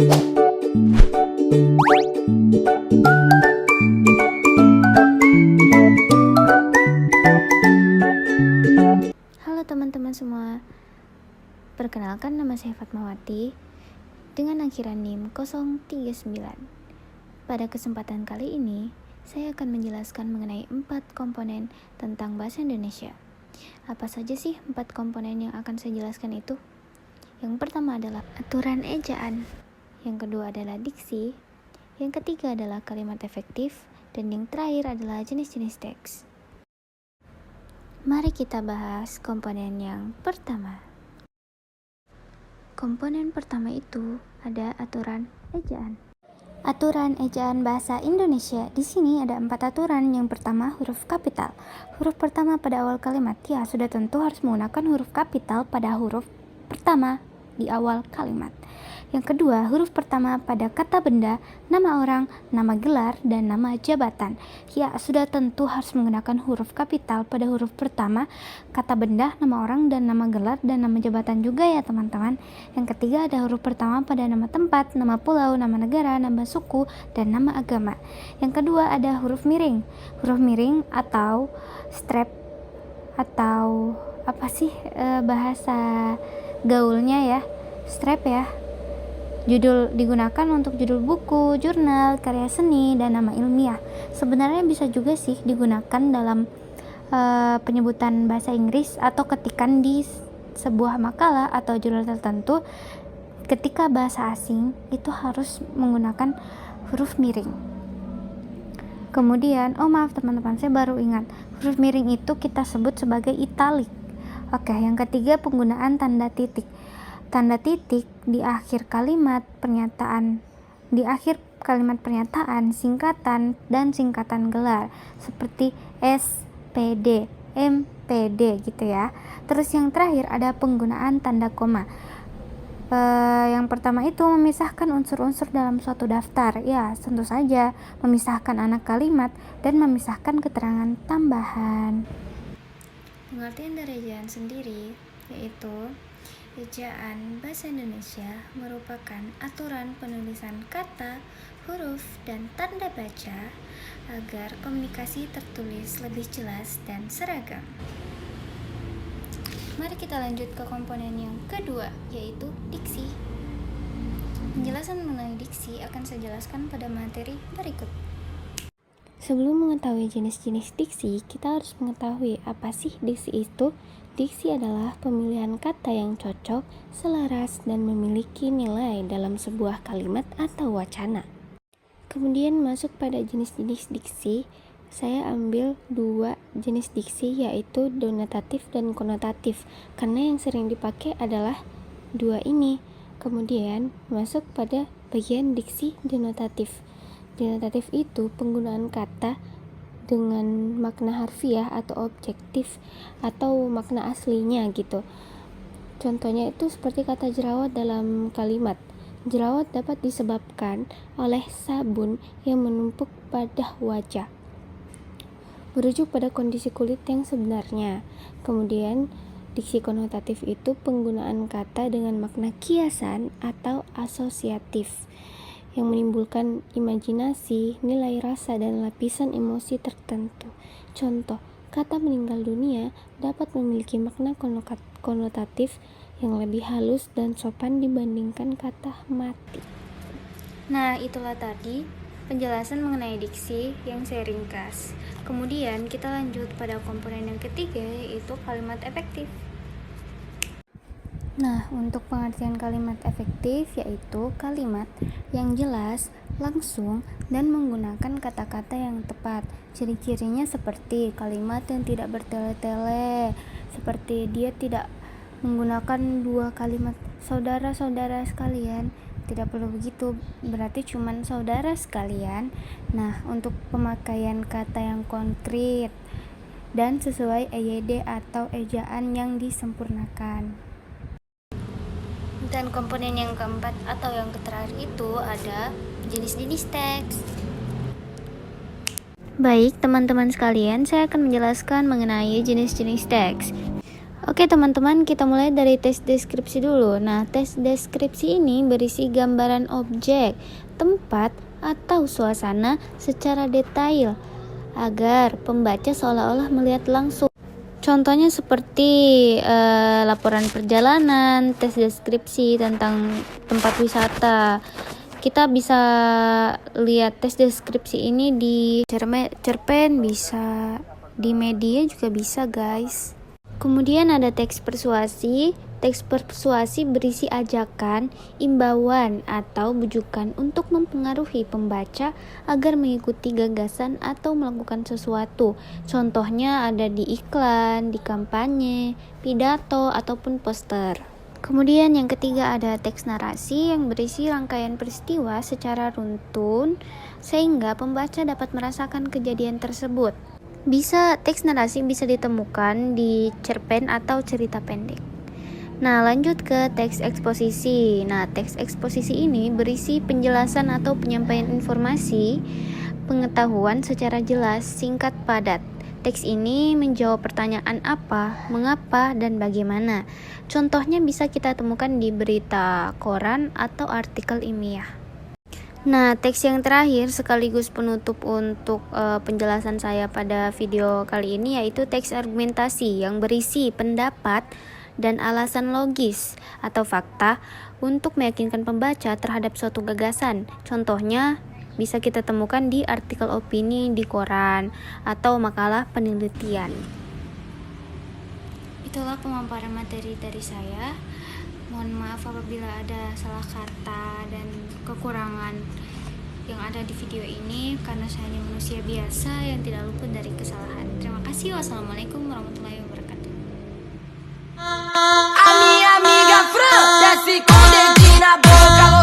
Halo teman-teman semua, perkenalkan nama saya Fatmawati dengan akhiran NIM 039. Pada kesempatan kali ini, saya akan menjelaskan mengenai 4 komponen tentang bahasa Indonesia. Apa saja sih 4 komponen yang akan saya jelaskan itu? Yang pertama adalah aturan ejaan, yang kedua adalah diksi, yang ketiga adalah kalimat efektif, dan yang terakhir adalah jenis-jenis teks. Mari kita bahas komponen yang pertama. Komponen pertama itu ada aturan ejaan. Aturan ejaan bahasa Indonesia. Di sini ada 4 aturan. Yang pertama, huruf kapital. Huruf pertama pada awal kalimat. Ya, sudah tentu harus menggunakan huruf kapital pada huruf pertama di awal kalimat. Yang kedua, huruf pertama pada kata benda, nama orang, nama gelar, dan nama jabatan. Ya, sudah tentu harus menggunakan huruf kapital pada huruf pertama, kata benda, nama orang, dan nama gelar, dan nama jabatan juga ya teman-teman. Yang ketiga ada huruf pertama pada nama tempat, nama pulau, nama negara, nama suku, dan nama agama. Yang kedua ada huruf miring. Huruf miring atau strap atau apa sih bahasa gaulnya ya, strap ya. Judul digunakan untuk judul buku, jurnal, karya seni, dan nama ilmiah. Sebenarnya bisa juga sih digunakan dalam penyebutan bahasa Inggris atau ketikan di sebuah makalah atau jurnal tertentu. Ketika bahasa asing itu harus menggunakan huruf miring. Kemudian, maaf teman-teman, saya baru ingat, huruf miring itu kita sebut sebagai italik. Oke, yang ketiga penggunaan tanda titik. Tanda titik di akhir kalimat pernyataan, singkatan, dan singkatan gelar seperti SPD, MPD gitu ya. Terus yang terakhir ada penggunaan tanda koma. Yang pertama itu memisahkan unsur-unsur dalam suatu daftar. Ya, tentu saja memisahkan anak kalimat dan memisahkan keterangan tambahan. Pengertian dari ejaan sendiri yaitu ejaan bahasa Indonesia merupakan aturan penulisan kata, huruf, dan tanda baca agar komunikasi tertulis lebih jelas dan seragam. Mari kita lanjut ke komponen yang kedua, yaitu diksi. Penjelasan mengenai diksi akan saya jelaskan pada materi berikut. Sebelum mengetahui jenis-jenis diksi, kita harus mengetahui apa sih diksi itu. Diksi adalah pemilihan kata yang cocok, selaras, dan memiliki nilai dalam sebuah kalimat atau wacana. Kemudian masuk pada jenis-jenis diksi, saya ambil 2 jenis diksi yaitu denotatif dan konotatif, karena yang sering dipakai adalah 2 ini. Kemudian masuk pada bagian diksi denotatif. Denotatif itu penggunaan kata dengan makna harfiah atau objektif atau makna aslinya gitu. Contohnya itu seperti kata jerawat dalam kalimat. Jerawat dapat disebabkan oleh sabun yang menumpuk pada wajah, merujuk pada kondisi kulit yang sebenarnya. Kemudian diksi konotatif itu penggunaan kata dengan makna kiasan atau asosiatif yang menimbulkan imajinasi, nilai rasa, dan lapisan emosi tertentu. Contoh, kata meninggal dunia dapat memiliki makna konotatif yang lebih halus dan sopan dibandingkan kata mati. Nah, itulah tadi penjelasan mengenai diksi yang saya ringkas. Kemudian kita lanjut pada komponen yang ketiga, yaitu kalimat efektif. Nah, untuk pengertian kalimat efektif yaitu kalimat yang jelas, langsung, dan menggunakan kata-kata yang tepat. Ciri-cirinya seperti kalimat yang tidak bertele-tele, seperti dia tidak menggunakan 2 kalimat saudara-saudara sekalian. Tidak perlu begitu, berarti cuman saudara sekalian. Nah, untuk pemakaian kata yang konkret dan sesuai EYD atau ejaan yang disempurnakan. Dan komponen yang keempat atau yang terakhir itu ada jenis-jenis teks. Baik teman-teman sekalian, saya akan menjelaskan mengenai jenis-jenis teks. Oke teman-teman, kita mulai dari tes deskripsi dulu. Nah, tes deskripsi ini berisi gambaran objek, tempat, atau suasana secara detail agar pembaca seolah-olah melihat langsung. Contohnya seperti laporan perjalanan, tes deskripsi tentang tempat wisata. Kita bisa lihat tes deskripsi ini di cerpen, bisa di media juga bisa, guys. Kemudian ada teks persuasi. Teks persuasi berisi ajakan, imbauan, atau bujukan untuk mempengaruhi pembaca agar mengikuti gagasan atau melakukan sesuatu. Contohnya ada di iklan, di kampanye, pidato, ataupun poster. Kemudian yang ketiga ada teks narasi yang berisi rangkaian peristiwa secara runtun sehingga pembaca dapat merasakan kejadian tersebut. Teks narasi bisa ditemukan di cerpen atau cerita pendek. Nah, lanjut ke teks eksposisi. Nah, teks eksposisi ini berisi penjelasan atau penyampaian informasi, pengetahuan secara jelas, singkat, padat. Teks ini menjawab pertanyaan apa, mengapa, dan bagaimana. Contohnya bisa kita temukan di berita koran atau artikel ilmiah. Nah, teks yang terakhir sekaligus penutup untuk penjelasan saya pada video kali ini yaitu teks argumentasi yang berisi pendapat dan alasan logis atau fakta untuk meyakinkan pembaca terhadap suatu gagasan. Contohnya bisa kita temukan di artikel opini di koran atau makalah penelitian. Itulah pemaparan materi dari saya. Mohon maaf apabila ada salah kata dan kekurangan yang ada di video ini karena saya hanya manusia biasa yang tidak luput dari kesalahan. Terima kasih. Wassalamualaikum warahmatullahi wabarakatuh. A minha amiga Fran desce com o dedinho na boca.